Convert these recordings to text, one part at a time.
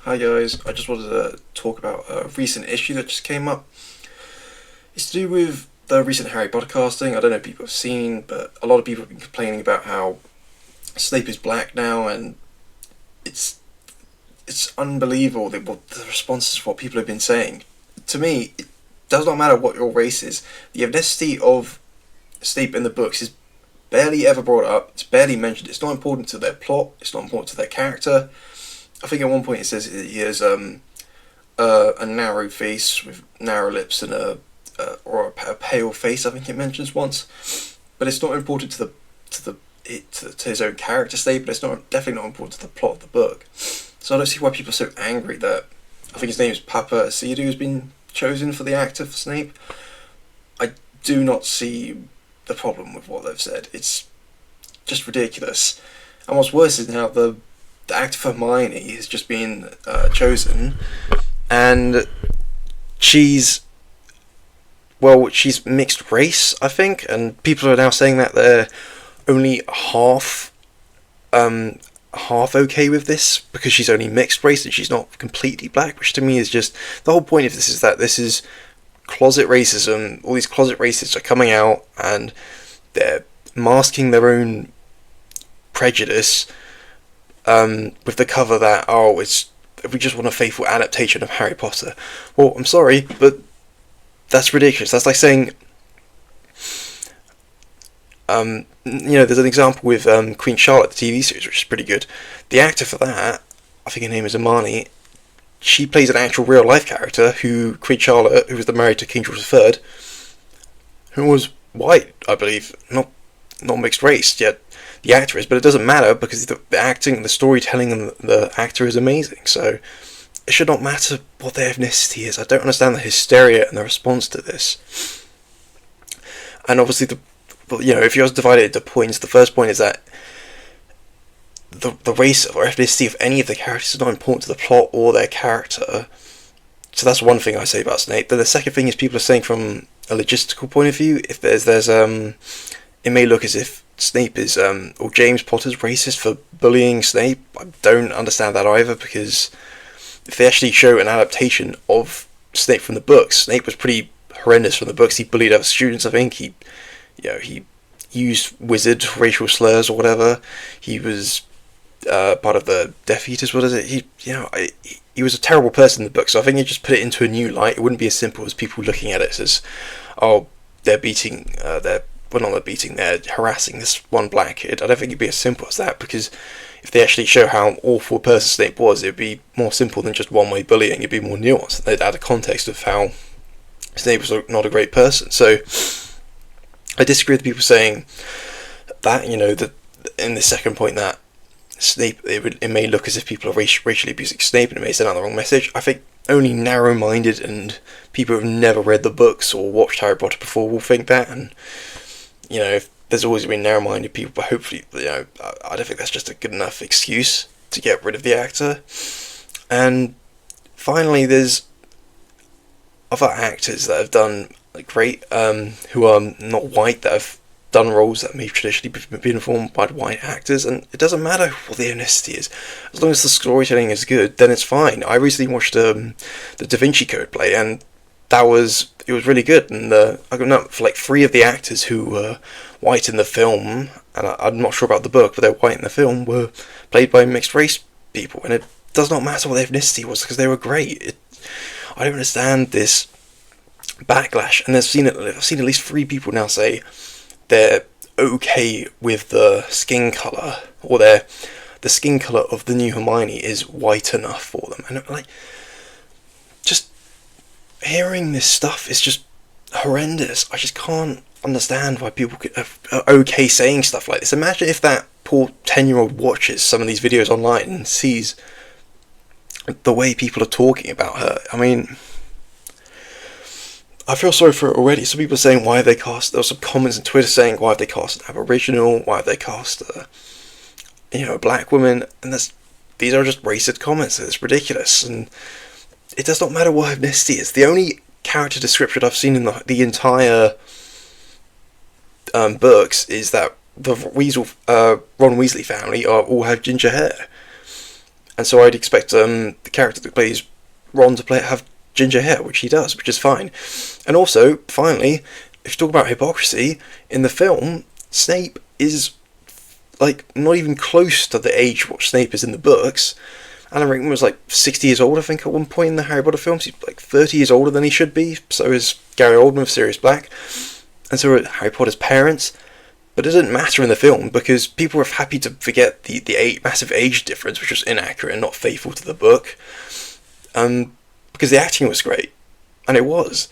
Hi guys, I just wanted to talk about a recent issue that just came up. It's to do with the recent Harry Potter casting. I don't know if people have seen, but a lot of people have been complaining about how Snape is black now, and it's it's unbelievable what the responses to what people have been saying. To me, it does not matter what your race is. The ethnicity of Snape in the books is barely ever brought up. It's barely mentioned. It's not important to their plot. It's not important to their character. I think at one point it says he has a narrow face with narrow lips and a pale face. I think it mentions once, but it's not important to his own character state. But it's not definitely not important to the plot of the book. So I don't see why people are so angry that I think his name is Papa Acedu has been chosen for the actor for Snape. I do not see the problem with what they've said. It's just ridiculous. And what's worse is now the actor for Hermione has just been chosen, and she's she's mixed race, I think, and people are now saying that they're only half okay with this because she's only mixed race and she's not completely black, which to me is just the whole point of this is that this is closet racism. All these closet racists are coming out and they're masking their own prejudice with the cover that it's we just want a faithful adaptation of Harry Potter. Well, I'm sorry, but that's ridiculous. That's like saying, there's an example with Queen Charlotte, the TV series, which is pretty good. The actor for that, I think her name is Amani. She plays an actual real life character Queen Charlotte, who was married to King George III, who was white, I believe, not mixed race yet. The actor is, but it doesn't matter because the acting, the storytelling, and the actor is amazing. So it should not matter what their ethnicity is. I don't understand the hysteria and the response to this. And obviously, if you divide it into points, the first point is that the race or ethnicity of any of the characters is not important to the plot or their character. So that's one thing I say about Snape. Then the second thing is people are saying from a logistical point of view, if there's it may look as if Snape is or James Potter's racist for bullying Snape. I don't understand that either, because if they actually show an adaptation of Snape from the books, Snape was pretty horrendous from the books. He bullied other students. I think he used wizard racial slurs or whatever. He was part of the Death Eaters. What is it? He was a terrible person in the book. So I think you just put it into a new light. It wouldn't be as simple as people looking at it as, oh, they're harassing this one black kid. I don't think it'd be as simple as that, because if they actually show how awful a person Snape was, it'd be more simple than just one-way bullying. It'd be more nuanced. They'd add a context of how Snape was not a great person. So I disagree with people saying that, that in the second point that Snape, it may look as if people are racially abusing Snape and it may send out the wrong message. I think only narrow-minded and people who have never read the books or watched Harry Potter before will think that, and if there's always been narrow-minded people, but hopefully, I don't think that's just a good enough excuse to get rid of the actor. And finally, there's other actors that have done great, who are not white, that have done roles that may traditionally be performed by white actors, and it doesn't matter what the ethnicity is. As long as the storytelling is good, then it's fine. I recently watched the Da Vinci Code play, and it was really good, and I got note for like 3 of the actors who were white in the film, and I'm not sure about the book, but they're white in the film, were played by mixed race people, and it does not matter what their ethnicity was because they were great. I don't understand this backlash, and I've seen at least 3 people now say they're okay with the skin colour, or the skin colour of the new Hermione is white enough for them, and just hearing this stuff is just horrendous. I just can't understand why people are okay saying stuff like this. Imagine if that poor 10-year-old watches some of these videos online and sees the way people are talking about her. I mean, I feel sorry for it already. Some people are saying, why have they cast... There were some comments on Twitter saying, why have they cast an Aboriginal? Why have they cast a black woman? And these are just racist comments. It's ridiculous. And it does not matter what ethnicity is. The only character description I've seen in the entire books is that the Ron Weasley family all have ginger hair. and so I'd expect the character that plays Ron to have ginger hair, which he does, which is fine. And also, finally, if you talk about hypocrisy, in the film, Snape is like not even close to the age what Snape is in the books. Alan Rickman was like 60 years old, I think, at one point in the Harry Potter films. He's like 30 years older than he should be. So is Gary Oldman of Sirius Black, and so are Harry Potter's parents. But it didn't matter in the film because people were happy to forget the massive age difference, which was inaccurate and not faithful to the book. Because the acting was great, and it was.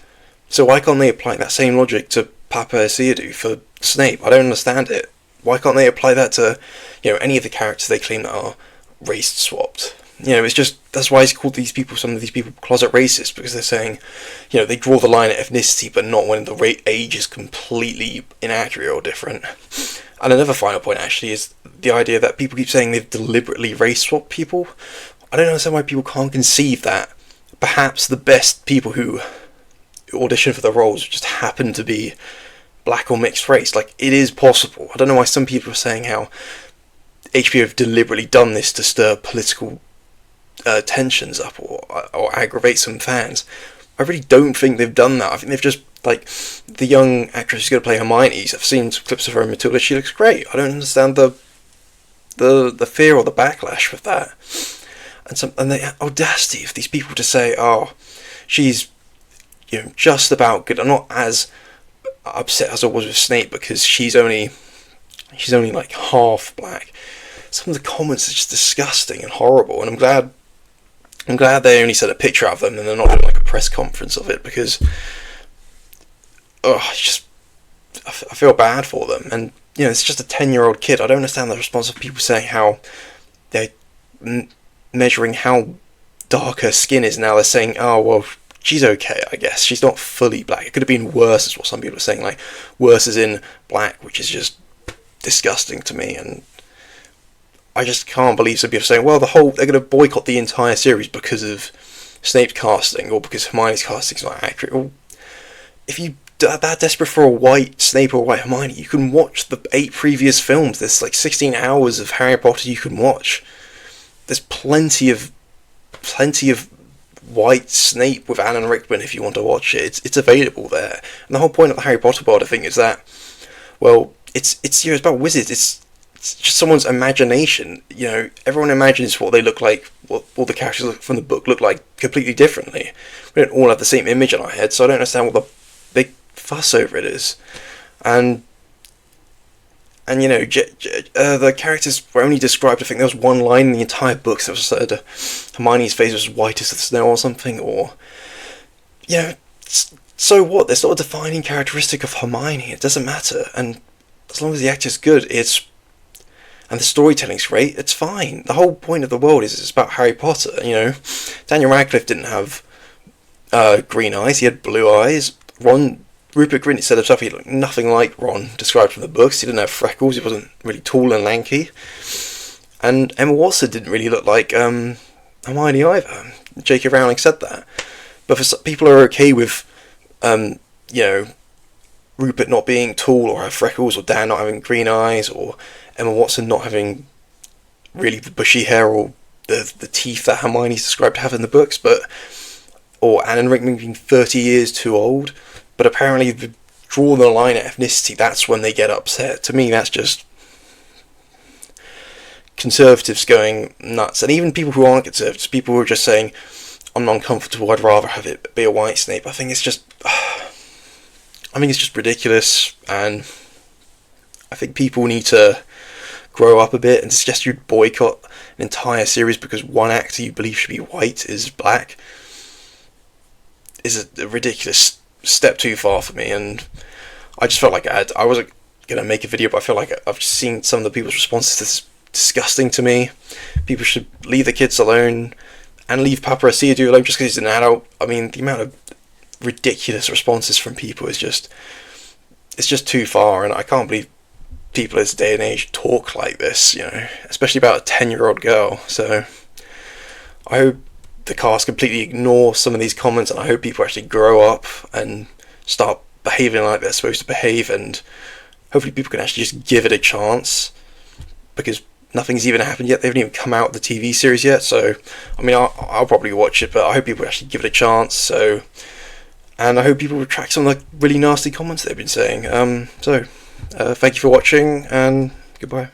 So why can't they apply that same logic to Papa Asiadu for Snape? I don't understand it. Why can't they apply that to, any of the characters they claim that are race swapped? It's just, that's why he's called some of these people closet racist, because they're saying, they draw the line at ethnicity, but not when the age is completely inaccurate or different. And another final point, actually, is the idea that people keep saying they've deliberately race swapped people. I don't understand why people can't conceive that perhaps the best people who audition for the roles just happen to be black or mixed race. Like, it is possible. I don't know why some people are saying how HBO have deliberately done this to stir political tensions up or aggravate some fans. I really don't think they've done that. I think they've just, like, the young actress who's going to play Hermione, I've seen some clips of her in Matilda, she looks great. I don't understand the fear or the backlash with that. And the audacity of these people to say, oh, she's just about good. I'm not as upset as I was with Snape because she's only like half black. Some of the comments are just disgusting and horrible, and I'm glad they only sent a picture of them and they're not doing like a press conference of it, because I feel bad for them. And it's just a 10-year-old kid. I don't understand the response of people saying how they're measuring how dark her skin is. Now they're saying, oh well, she's okay, I guess. She's not fully black. It could have been worse, is what some people are saying. Like, worse as in black, which is just disgusting to me. And I just can't believe some people are saying, well, they're going to boycott the entire series because of Snape's casting, or because Hermione's casting is not accurate. Well, if you are that desperate for a white Snape or a white Hermione, you can watch the 8 previous films. There's like 16 hours of Harry Potter you can watch. There's plenty of white Snape with Alan Rickman if you want to watch it. It's available there. And the whole point of the Harry Potter world, I think, is that, well, it's about wizards. It's just someone's imagination. Everyone imagines what they look like, what all the characters from the book look like completely differently. We don't all have the same image in our head, so I don't understand what the big fuss over it is. And the characters were only described, I think there was one line in the entire book that was said, Hermione's face was white as the snow or something, or, so what? There's not a defining characteristic of Hermione. It doesn't matter. And as long as the actor's good, and the storytelling's great, it's fine. The whole point of the world is it's about Harry Potter, Daniel Radcliffe didn't have green eyes, he had blue eyes. Rupert Grint said himself he looked nothing like Ron described from the books. He didn't have freckles, he wasn't really tall and lanky. And Emma Watson didn't really look like Hermione either. J.K. Rowling said that. But for some people who are okay with, Rupert not being tall or have freckles, or Dan not having green eyes, or Emma Watson not having really bushy hair or the teeth that Hermione's described to have in the books, or Alan Rickman being 30 years too old. But apparently, draw the line at ethnicity, that's when they get upset. To me, that's just conservatives going nuts. And even people who aren't conservatives, people who are just saying, I'm not uncomfortable, I'd rather have it be a white Snape. I think it's just ridiculous, and I think people need to grow up a bit, and to suggest you'd boycott an entire series because one actor you believe should be white is black is a ridiculous step too far for me. And I just felt like I wasn't going to make a video, but I feel like I've just seen some of the people's responses to this disgusting to me. People should leave the kids alone, and leave Papa Asiadu alone just because he's an adult. I mean, the amount of ridiculous responses from people is just too far, and I can't believe people in this day and age talk like this, especially about a 10-year-old girl. So I hope the cast completely ignore some of these comments, and I hope people actually grow up and start behaving like they're supposed to behave, and hopefully people can actually just give it a chance, because nothing's even happened yet. They haven't even come out with the TV series yet. So, I mean, I'll probably watch it, but I hope people actually give it a chance. So, and I hope people retract some of the really nasty comments they've been saying. Thank you for watching, and goodbye.